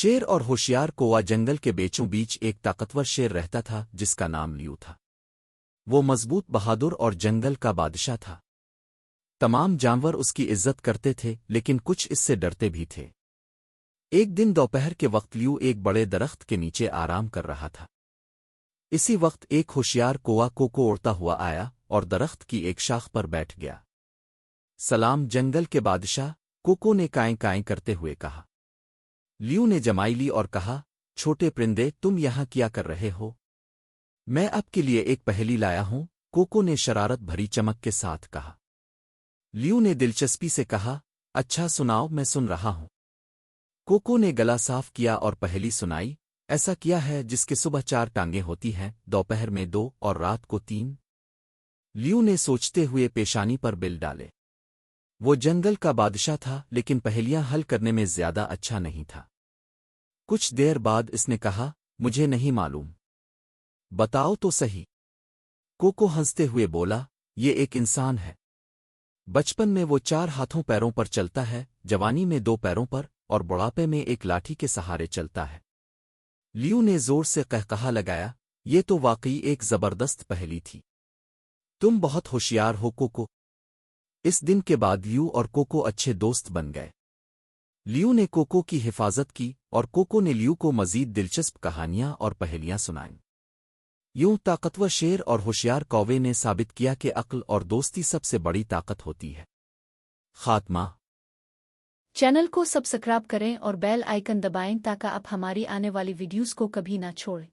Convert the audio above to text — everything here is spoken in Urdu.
شیر اور ہوشیار کوا جنگل کے بیچوں بیچ ایک طاقتور شیر رہتا تھا جس کا نام لیو تھا۔ وہ مضبوط، بہادر اور جنگل کا بادشاہ تھا۔ تمام جانور اس کی عزت کرتے تھے لیکن کچھ اس سے ڈرتے بھی تھے۔ ایک دن دوپہر کے وقت لیو ایک بڑے درخت کے نیچے آرام کر رہا تھا۔ اسی وقت ایک ہوشیار کوا کوکو اڑتا ہوا آیا اور درخت کی ایک شاخ پر بیٹھ گیا۔ سلام جنگل کے بادشاہ، کوکو نے کائیں کائیں کرتے ہوئے کہا۔ لیو نے جمائی لی اور کہا، چھوٹے پرندے، تم یہاں کیا کر رہے ہو؟ میں آپ کے لیے ایک پہیلی لایا ہوں، کوکو نے شرارت بھری چمک کے ساتھ کہا۔ لیو نے دلچسپی سے کہا، اچھا سناؤ، میں سن رہا ہوں۔ کوکو نے گلا صاف کیا اور پہیلی سنائی۔ ایسا کیا ہے جس کے صبح 4 ٹانگیں ہوتی ہیں، دوپہر میں 2 اور رات کو 3؟ لیو نے سوچتے ہوئے پیشانی پر بل ڈالے۔ وہ جنگل کا بادشاہ تھا لیکن پہیلیاں حل کرنے میں زیادہ اچھا نہیں تھا۔ کچھ دیر بعد اس نے کہا، مجھے نہیں معلوم، بتاؤ تو صحیح۔ کوکو ہنستے ہوئے بولا، یہ ایک انسان ہے۔ بچپن میں وہ 4 ہاتھوں پیروں پر چلتا ہے، جوانی میں 2 پیروں پر اور بڑھاپے میں ایک لاٹھی کے سہارے چلتا ہے۔ لیو نے زور سے قہقہا لگایا، یہ تو واقعی ایک زبردست پہیلی تھی۔ تم بہت ہوشیار ہو کوکو۔ اس دن کے بعد لیو اور کوکو اچھے دوست بن گئے۔ لیو نے کوکو کی حفاظت کی اور کوکو نے لیو کو مزید دلچسپ کہانیاں اور پہیلیاں سنائیں۔ یوں طاقتور شیر اور ہوشیار کوے نے ثابت کیا کہ عقل اور دوستی سب سے بڑی طاقت ہوتی ہے۔ خاتمہ۔ چینل کو سبسکرائب کریں اور بیل آئیکن دبائیں تاکہ آپ ہماری آنے والی ویڈیوز کو کبھی نہ چھوڑیں۔